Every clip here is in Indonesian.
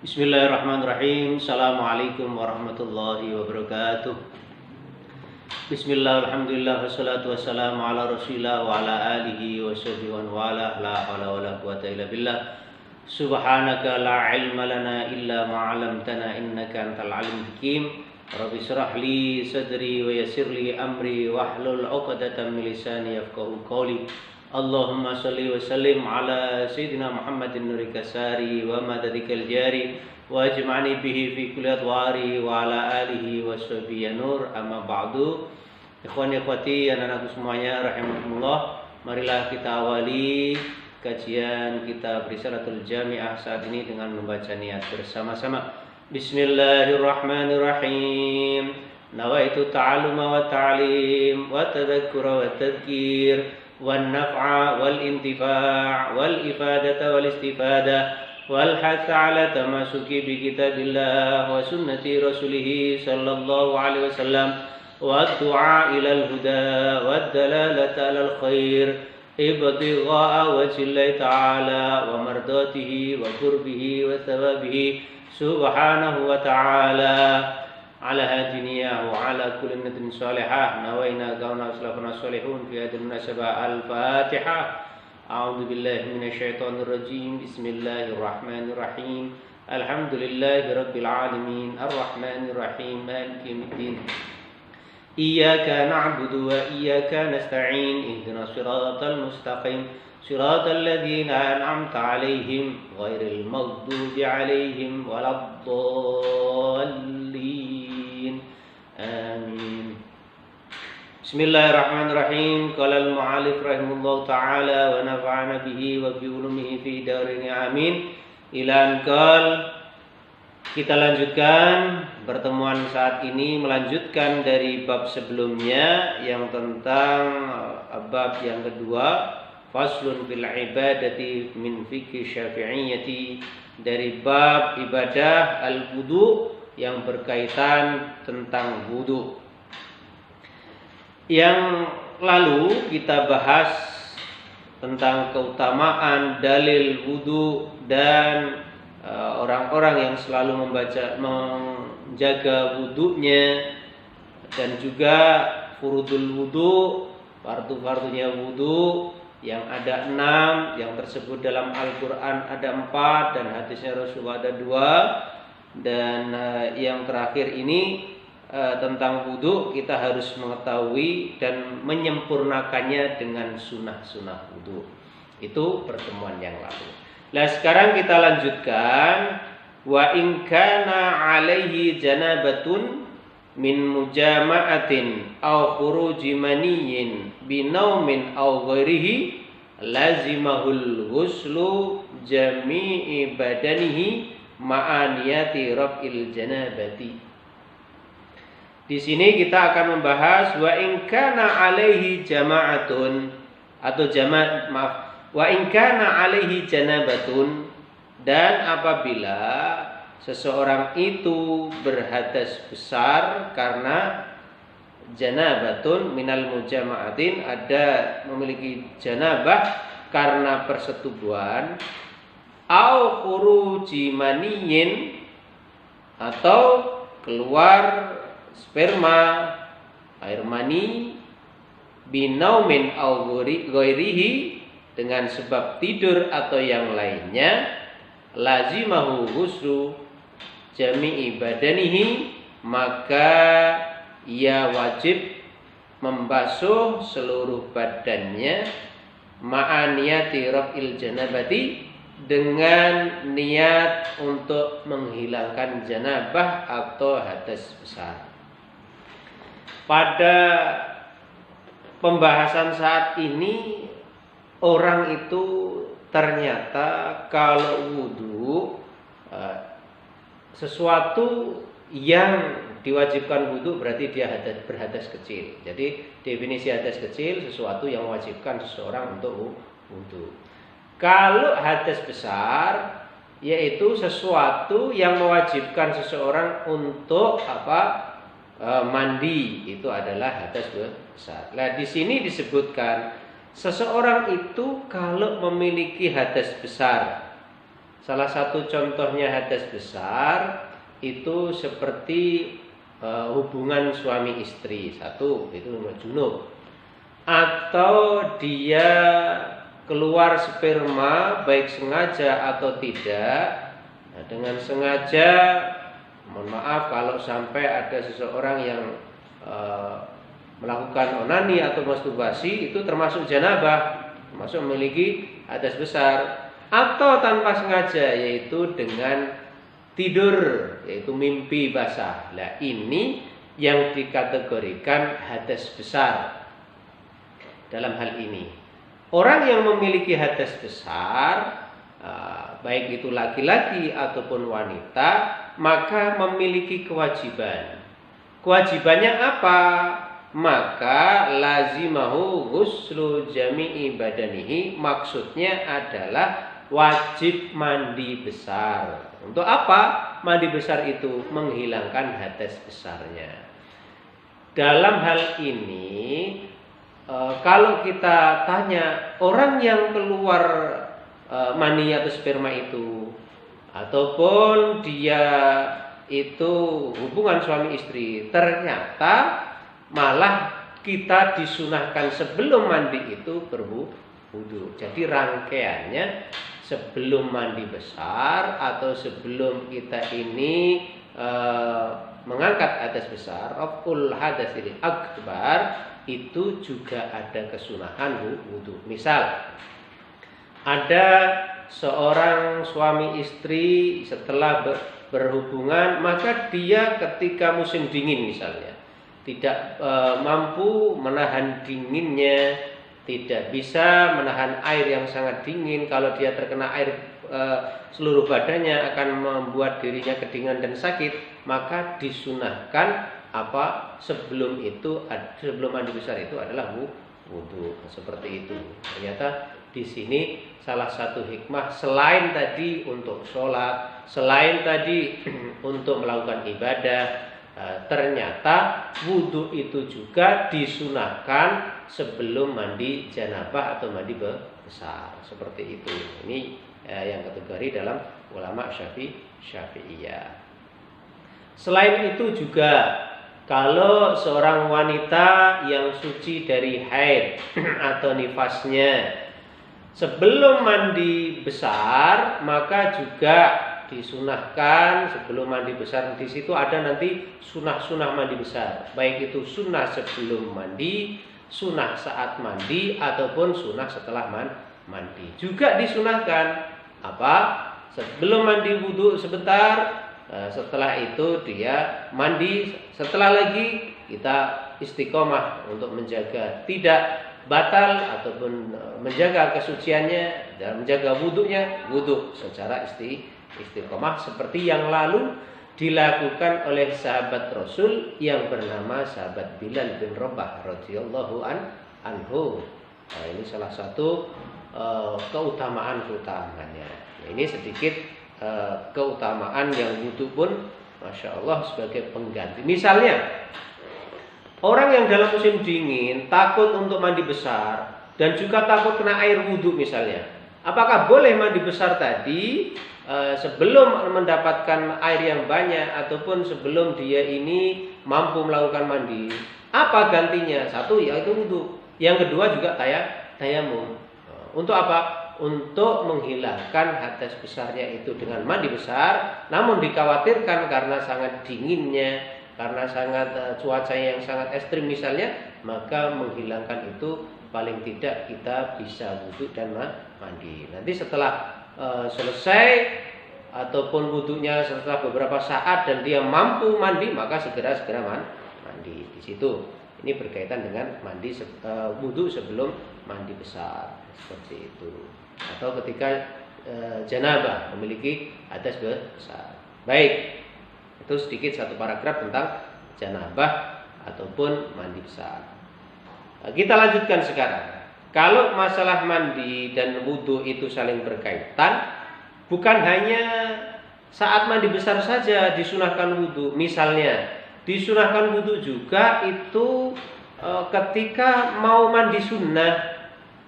Bismillahirrahmanirrahim. Assalamualaikum warahmatullahi wabarakatuh. Bismillah, alhamdulillah, wassalatu wassalamu ala rasulillah wa ala alihi wa sahbihi wa wala, la hawla wa la quwata illa billah. Subhanaka la ilma lana illa ma 'allamtana innaka antal alim hakim. Rabbi shrah li sadri wa yassir li amri wahlul 'uqdatam min lisani yafqahu qawli. Allahumma salli wa sallim ala sayyidina Muhammadin nuril kasari wa madadikal jari wa ajma'ni bihi fi kulli adwari wa ala alihi wa sahbihi nur, amma ba'du. Ikhwani ikhwati, anak-anakku semuanya rahimakumullah, marilah kita awali kajian kitab Risalatul Jami'ah saat ini dengan membaca niat bersama-sama. Bismillahirrahmanirrahim. Nawaitu ta'alluma wa ta'lim wa tadhakkura wa tadhkir والنفع والانتفاع والإفادة والاستفادة والحث على تمسك بكتاب الله وسنة رسوله صلى الله عليه وسلم والدعاء إلى الهدى والدلالة على الخير ابتغاء وجه الله تعالى ومرضاته وقربه وثوابه سبحانه وتعالى على هادينية وعلى كل نية صالحة نوينا كون أسلافنا الصالحون في هذه المناسبة. الفاتحة. أعوذ بالله من الشيطان الرجيم. بسم الله الرحمن الرحيم. الحمد لله رب العالمين الرحمن الرحيم مالك يوم الدين إياك نعبد وإياك نستعين اهدنا الصراط المستقيم صراط الذين أنعمت عليهم غير المغضوب عليهم ولا الضالين. Amin. Bismillahirrahmanirrahim. Qala al-mu'allif rahimahullahu ta'ala wa nafa'ana bihi wa bi ulumihi fi darini amin. Ila anqal. Kita lanjutkan pertemuan saat ini, melanjutkan dari bab sebelumnya yang tentang bab yang kedua, faslun fil ibadati min fiqh syafi'iyyati, dari bab ibadah al-wudu yang berkaitan tentang wudu. Yang lalu kita bahas tentang keutamaan dalil wudu dan orang-orang yang selalu menjaga wudunya, dan juga furudul wudu, fardu-fardunya wudu yang ada 6, yang tersebut dalam Al-Quran ada 4 dan hadisnya Rasulullah ada 2. Dan yang terakhir ini tentang wudu, kita harus mengetahui dan menyempurnakannya dengan sunnah-sunnah wudu. Itu pertemuan yang lalu. Nah, sekarang kita lanjutkan. Wa in kana alaihi janabatun min mujama'atin aw khuruji maniyyin binaumin aw ghairihi lazimahul ghuslu jami'i badanihi ma'aniyati raf'il janabati. Di sini kita akan membahas wa in kana alaihi jama'atun atau wa in kana alaihi janabatun, dan apabila seseorang itu berhadas besar karena janabatun minal mujama'atin, ada memiliki janabah karena persetubuhan, au khuruji maniyyin, atau keluar sperma, air mani, binaumin au ghairihi, dengan sebab tidur atau yang lainnya, lazimahu ghuslu jami'i badanihi, maka ia wajib membasuh seluruh badannya, ma'aniyati raf'il janabati, dengan niat untuk menghilangkan janabah atau hadas besar. Pada pembahasan saat ini, orang itu ternyata kalau wudu, sesuatu yang diwajibkan wudu berarti dia berhadas kecil. Jadi definisi hadas kecil, sesuatu yang mewajibkan seseorang untuk wudu. Kalau hadas besar, yaitu sesuatu yang mewajibkan seseorang untuk mandi, itu adalah hadas besar. Nah, di sini disebutkan seseorang itu kalau memiliki hadas besar Salah satu contohnya hadas besar itu seperti hubungan suami istri, satu itu junub, atau dia keluar sperma baik sengaja atau tidak. Nah, dengan sengaja, mohon maaf kalau sampai ada seseorang yang melakukan onani atau masturbasi, itu termasuk janabah, termasuk memiliki hadas besar. Atau tanpa sengaja, yaitu dengan tidur, yaitu mimpi basah. Nah, ini yang dikategorikan hadas besar. Dalam hal ini, orang yang memiliki hadas besar, baik itu laki-laki ataupun wanita, maka memiliki kewajiban. Kewajibannya apa? Maka lazimahu ghuslu jami'i badanihi, maksudnya adalah wajib mandi besar. Untuk apa mandi besar itu? Menghilangkan hadas besarnya. Dalam hal ini, kalau kita tanya orang yang keluar mani atau sperma itu, ataupun dia itu hubungan suami istri, ternyata malah kita disunahkan sebelum mandi itu berwudu. Jadi rangkaiannya, sebelum mandi besar atau sebelum kita ini mengangkat hadas besar, raf'ul hadasil akbar, itu juga ada kesunahan wudu. Misal ada seorang suami istri setelah berhubungan, maka dia ketika musim dingin misalnya tidak mampu menahan dinginnya, tidak bisa menahan air yang sangat dingin. Kalau dia terkena air, seluruh badannya akan membuat dirinya kedinginan dan sakit, maka disunahkan sebelum mandi besar itu adalah wudu. Seperti itu. Ternyata di sini salah satu hikmah, selain tadi untuk sholat, selain tadi untuk melakukan ibadah, ternyata wudu itu juga disunahkan sebelum mandi janabah atau mandi besar. Seperti itu. Ini yang kategori dalam ulama Syafi'iyah. Selain itu juga, kalau seorang wanita yang suci dari haid atau nifasnya sebelum mandi besar, maka juga disunahkan sebelum mandi besar. Di situ ada nanti sunah-sunah mandi besar, baik itu sunah sebelum mandi, sunah saat mandi, ataupun sunah setelah mandi. Juga disunahkan sebelum mandi wudu sebentar, setelah itu dia mandi, setelah lagi kita istiqomah untuk menjaga tidak batal ataupun menjaga kesuciannya dan menjaga wudunya, wudu secara istiqomah seperti yang lalu dilakukan oleh sahabat Rasul yang bernama sahabat Bilal bin Rabah radhiyallahu anhu. Nah, ini salah satu keutamaan-keutamaannya. Nah, ini sedikit keutamaan yang wudu pun Masya Allah sebagai pengganti. Misalnya orang yang dalam musim dingin takut untuk mandi besar dan juga takut kena air wudu misalnya, apakah boleh mandi besar tadi sebelum mendapatkan air yang banyak ataupun sebelum dia ini mampu melakukan mandi? Apa gantinya? Satu yaitu wudu, yang kedua juga tayamum. Untuk apa? Untuk menghilangkan hadas besarnya itu dengan mandi besar. Namun dikhawatirkan karena sangat dinginnya, karena sangat cuacanya yang sangat ekstrim misalnya, maka menghilangkan itu paling tidak kita bisa wudu dan mandi. Nanti setelah selesai ataupun wudunya setelah beberapa saat dan dia mampu mandi, maka segera mandi. Di situ ini berkaitan dengan mandi wudu sebelum mandi besar, seperti itu. Atau ketika janabah memiliki hadas besar. Baik, itu sedikit satu paragraf tentang janabah ataupun mandi besar. Kita lanjutkan sekarang. Kalau masalah mandi dan wudu itu saling berkaitan, bukan hanya saat mandi besar saja disunahkan wudu. Misalnya disunahkan wudu juga itu ketika mau mandi sunnah.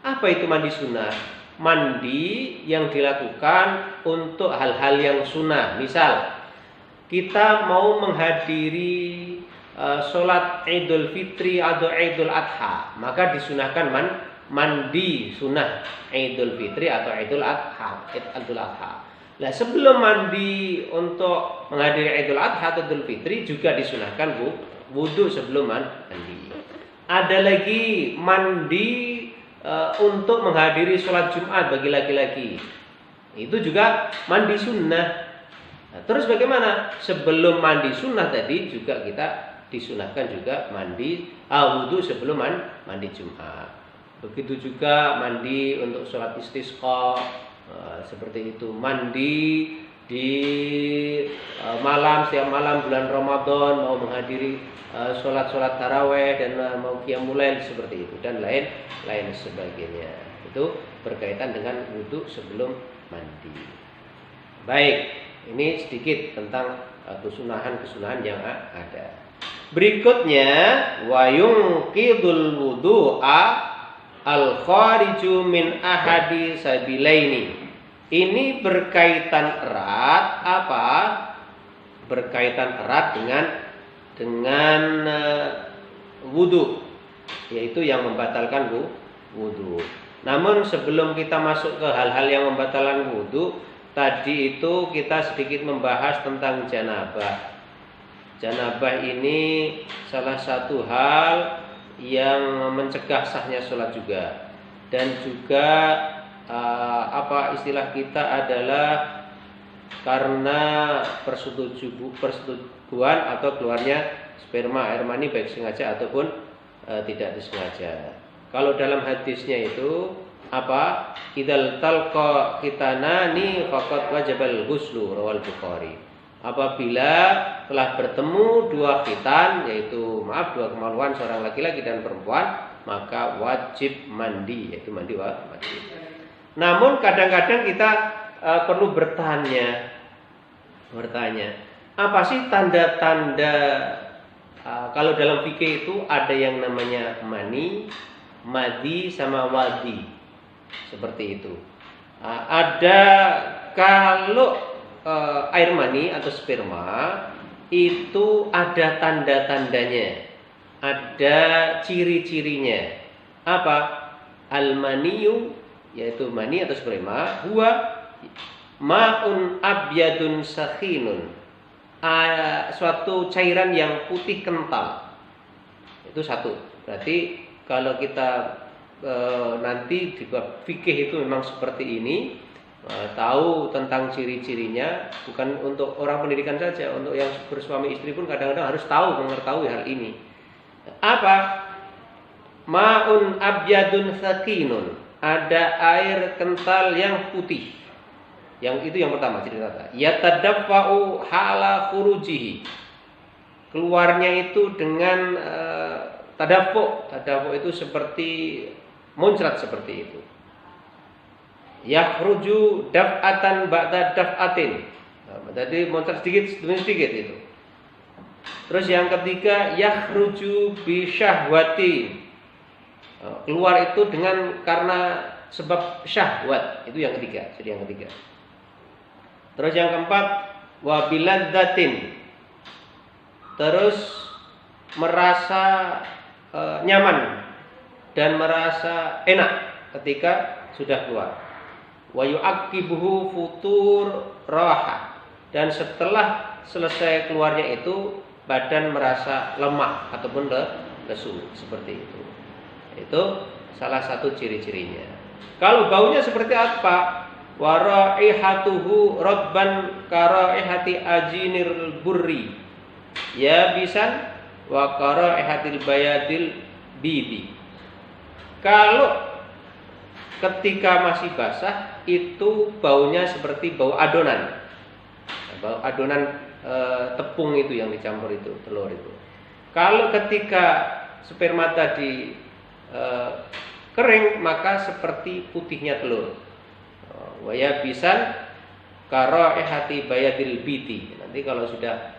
Apa itu mandi sunnah? mandi yang dilakukan untuk hal-hal yang sunnah. Misal kita mau menghadiri sholat Idul Fitri atau Idul Adha, maka disunahkan mandi sunnah Idul Fitri atau Idul Adha. Nah, sebelum mandi untuk menghadiri Idul Adha atau Idul Fitri juga disunahkan wudu sebelum mandi. Ada lagi mandi untuk menghadiri sholat Jumat bagi laki-laki. Itu juga mandi sunnah. Nah, terus bagaimana? Sebelum mandi sunnah tadi juga kita disunahkan juga mandi wudu sebelum mandi Jumat. Begitu juga mandi untuk sholat istisqa, seperti itu. Mandi di setiap malam bulan Ramadan mau menghadiri sholat taraweh dan mau qiyamul lail seperti itu dan lain sebagainya. Itu berkaitan dengan wudu sebelum mandi. Baik, ini sedikit tentang kesunahan yang ada. Berikutnya wa yunqidul wudu'a al-khariju min ahadi sabilaini. Ini berkaitan erat Berkaitan erat dengan wudu, yaitu yang membatalkan wudu. Namun sebelum kita masuk ke hal-hal yang membatalkan wudu, tadi itu kita sedikit membahas tentang janabah. Janabah ini salah satu hal yang mencegah sahnya sholat juga. Dan juga istilah kita adalah karena persetujuan atau keluarnya sperma air mani baik sengaja ataupun tidak disengaja. Kalau dalam hadisnya itu idzal talqa khitanani faqad wajibal ghuslu rawal Bukhari. Apabila telah bertemu dua khitan, yaitu dua kemaluan seorang laki-laki dan perempuan, maka wajib mandi, yaitu mandi wajib. Namun kadang-kadang kita perlu bertanya, apa sih tanda-tanda kalau dalam fikih itu ada yang namanya mani, madi sama wadi, seperti itu. Kalau air mani atau sperma itu ada tanda-tandanya, ada ciri-cirinya. Al-maniyu, yaitu mani atau sperma, huwa ma'un abyadun sakhinun, suatu cairan yang putih kental. Itu satu. Berarti kalau kita nanti di bab fikih itu memang seperti ini, tahu tentang ciri-cirinya, bukan untuk orang pendidikan saja, untuk yang bersuami istri pun kadang-kadang harus mengetahui hal ini. Ma'un abyadun sakhinun, ada air kental yang putih. Yang itu yang pertama ciri kata. Yatadaffa'u hala khurujihi. Keluarnya itu dengan tadaffu. Tadaffu itu seperti muncrat seperti itu. Yakhruju daf'atan ba'da daf'atin. Jadi muncrat sedikit demi sedikit itu. Terus yang ketiga, yakhruju bi syahwati. Keluar itu karena sebab syahwat. Itu yang ketiga, jadi yang ketiga. Terus yang keempat, wa biladzatin. Terus merasa nyaman dan merasa enak ketika sudah keluar. Wa yu'aqibuhu futur raha. Dan setelah selesai keluarnya itu badan merasa lemah ataupun lesu, seperti itu. Itu salah satu ciri-cirinya. Kalau baunya seperti apa? Wa raihatuhu rabban karaihati ajinir burri. Ya bisan wa karaihatil bayadil bibi. Kalau ketika masih basah itu baunya seperti bau adonan. Bau adonan tepung itu yang dicampur itu, telur itu. Kalau ketika sperma tadi kering, maka seperti putihnya telur. Waya bisan karaihati bayadil biti. Nanti kalau sudah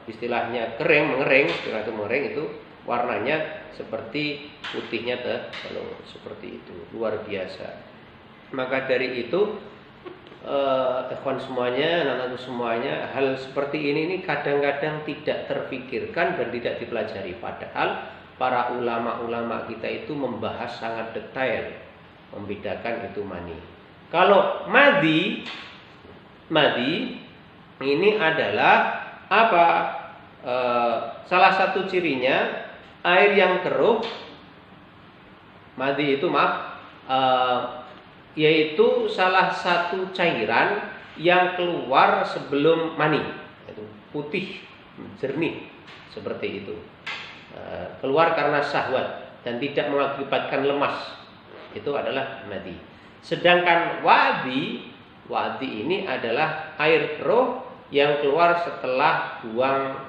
istilahnya mengering, istilah itu mengering itu warnanya seperti putihnya telur, seperti itu, luar biasa. Maka dari itu ikhwan semuanya, anak-anakku semuanya, hal seperti ini kadang-kadang tidak terpikirkan dan tidak dipelajari. Padahal para ulama-ulama kita itu membahas sangat detail, membedakan itu mani. Kalau madi ini adalah apa? Salah satu cirinya air yang keruh. Madi itu yaitu salah satu cairan yang keluar sebelum mani, itu putih jernih seperti itu, keluar karena syahwat dan tidak mengakibatkan lemas, itu adalah madi. Sedangkan wadi ini adalah air keruh yang keluar setelah buang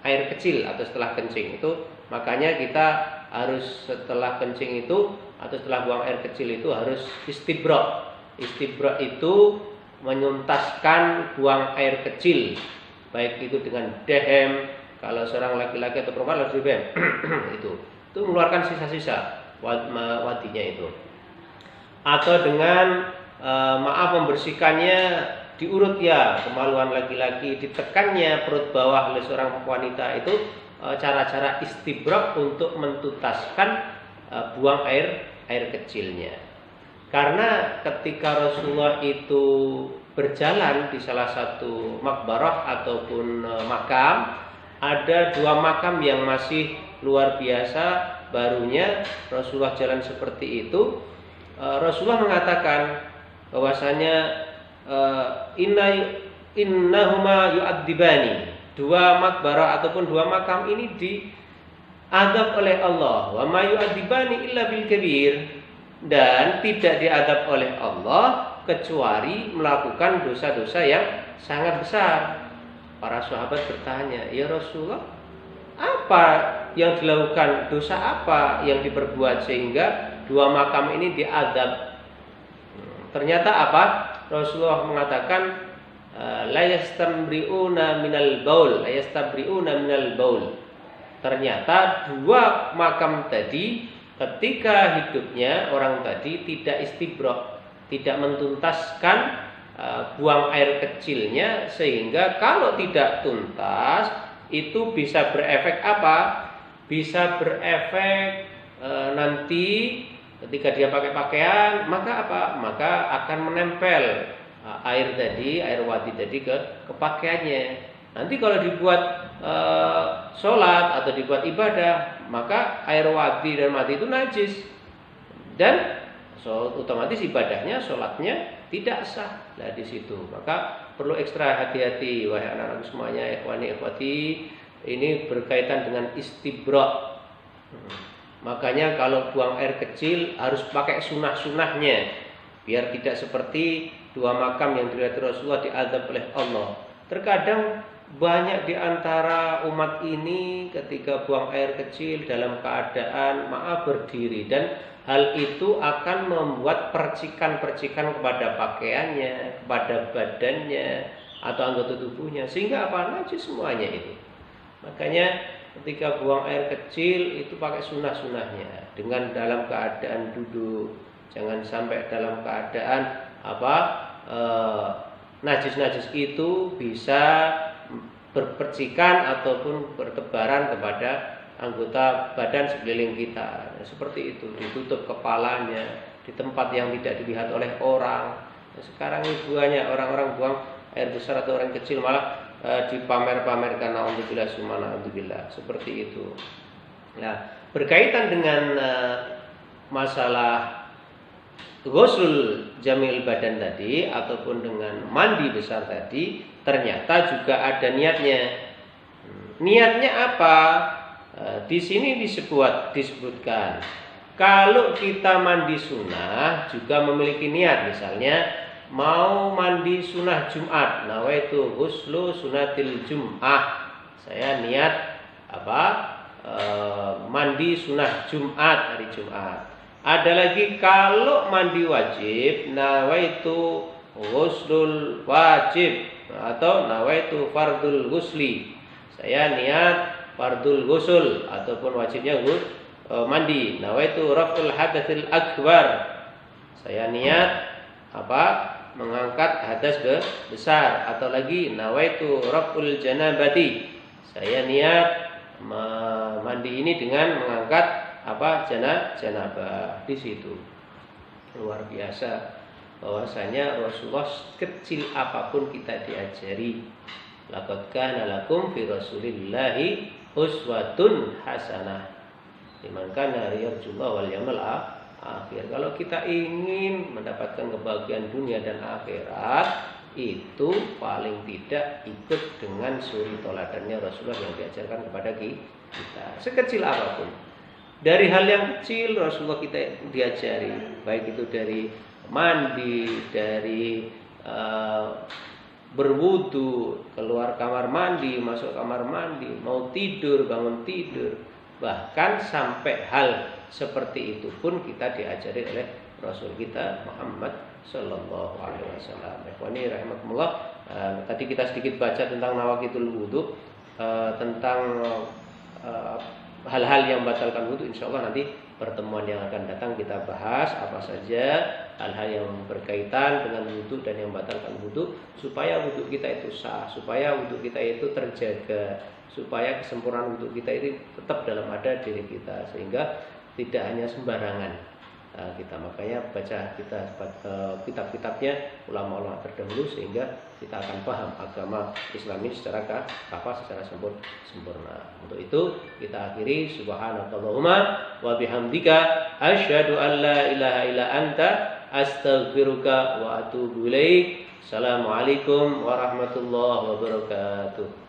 air kecil atau setelah kencing. Itu makanya kita harus setelah kencing itu atau setelah buang air kecil itu harus istibra. Istibra itu menyuntaskan buang air kecil, baik itu dengan dehem, kalau seorang laki-laki atau perempuan harus dehem. itu mengeluarkan sisa-sisa wadinya itu. Atau dengan membersihkannya, diurut ya, kemaluan laki-laki, ditekannya perut bawah oleh seorang wanita, itu cara-cara istibrak untuk mentuntaskan buang air kecilnya. Karena ketika Rasulullah itu berjalan di salah satu makbarah ataupun makam, ada dua makam yang masih luar biasa barunya Rasulullah jalan seperti itu. Rasulullah mengatakan bahwasanya innahuma yu'adzibani, dua makbarah ataupun dua makam ini diadab oleh Allah. Wa ma yu'adzibani illa bil kabir, dan tidak diadab oleh Allah kecuali melakukan dosa-dosa yang sangat besar. Para sahabat bertanya, ya Rasulullah, apa yang dilakukan, dosa apa yang diperbuat sehingga dua makam ini diadab? Ternyata apa? Rasulullah mengatakan la yastabri'una minal baul, la yastabri'una minal baul. Ternyata dua makam tadi ketika hidupnya orang tadi tidak istibra, tidak mentuntaskan buang air kecilnya, sehingga kalau tidak tuntas itu bisa berefek apa? Bisa berefek nanti ketika dia pakai pakaian, maka apa? Maka akan menempel air wadi tadi ke pakaiannya. Nanti kalau dibuat sholat atau dibuat ibadah, maka air wadi dan mati itu najis, dan otomatis ibadahnya, sholatnya tidak sah. Nah di situ maka perlu ekstra hati-hati, wahai anak-anak semuanya, ikhwani ikhwati, ini berkaitan dengan istibra. Makanya kalau buang air kecil harus pakai sunah-sunahnya, biar tidak seperti dua makam yang dilihat Rasulullah diazab oleh Allah. Terkadang banyak di antara umat ini ketika buang air kecil dalam keadaan berdiri, dan hal itu akan membuat percikan-percikan kepada pakaiannya, kepada badannya atau anggota tubuhnya, sehingga apa? Najis semuanya itu. Makanya ketika buang air kecil itu pakai sunah-sunahnya, dengan dalam keadaan duduk, jangan sampai dalam keadaan najis-najis itu bisa berpercikan ataupun bertebaran kepada anggota badan sekeliling kita. Seperti itu, ditutup kepalanya di tempat yang tidak dilihat oleh orang. Sekarang ini banyak orang-orang buang air besar atau orang kecil malah dipamer-pamerkan, na'udzubillah, seperti itu. Nah, berkaitan dengan masalah ghusl jamil badan tadi ataupun dengan mandi besar tadi, ternyata juga ada niatnya. Niatnya apa? Di sini disebutkan kalau kita mandi sunnah juga memiliki niat. Misalnya mau mandi sunnah Jumat, nawaitu ghuslu sunnatil Jum'ah, saya niat mandi sunnah Jumat, hari Jumat. Ada lagi kalau mandi wajib, nawaitu ghuslul wajib atau nawaitu fardul ghusli, saya niat fardul ghusl ataupun wajibnya mandi. Nawaitu raf'ul hadatsil akbar. Saya niat mengangkat hadas besar, atau lagi nawaitu raf'ul janabati. Saya niat mandi ini dengan mengangkat janabah. Di situ luar biasa bahwasanya Rasulullah kecil apapun kita diajari. Laqad kana lakum fi Rasulillahi uswatun hasanah liman kana yarjullaha wal yawmal akhir. Kalau kita ingin mendapatkan kebahagiaan dunia dan akhirat, itu paling tidak ikut dengan suri toladannya Rasulullah yang diajarkan kepada kita. Sekecil apapun, dari hal yang kecil Rasulullah kita diajari, baik itu dari mandi, dari berwudu, keluar kamar mandi, masuk kamar mandi, mau tidur, bangun tidur, bahkan sampai hal seperti itu pun kita diajari oleh Rasul kita Muhammad Sallallahu Alaihi Wasallam. Ikhwani rahimakumullah. Tadi kita sedikit baca tentang nawaqidul wudu, tentang hal-hal yang membatalkan wudu. Insya Allah nanti pertemuan yang akan datang kita bahas apa saja hal-hal yang berkaitan dengan wudu dan yang membatalkan wudu, supaya wudu kita itu sah, supaya wudu kita itu terjaga, supaya kesempurnaan wudu kita ini tetap dalam ada diri kita, sehingga tidak hanya sembarangan kita. Makanya baca kita kitab-kitabnya ulama-ulama terdahulu, sehingga kita akan paham agama Islam ini secara sempurna. Untuk itu kita akhiri, subhanakallahumma wa bihamdika asyhadu an la ilaha illa anta astaghfiruka wa atubu ilaik. Assalamualaikum warahmatullahi wabarakatuh.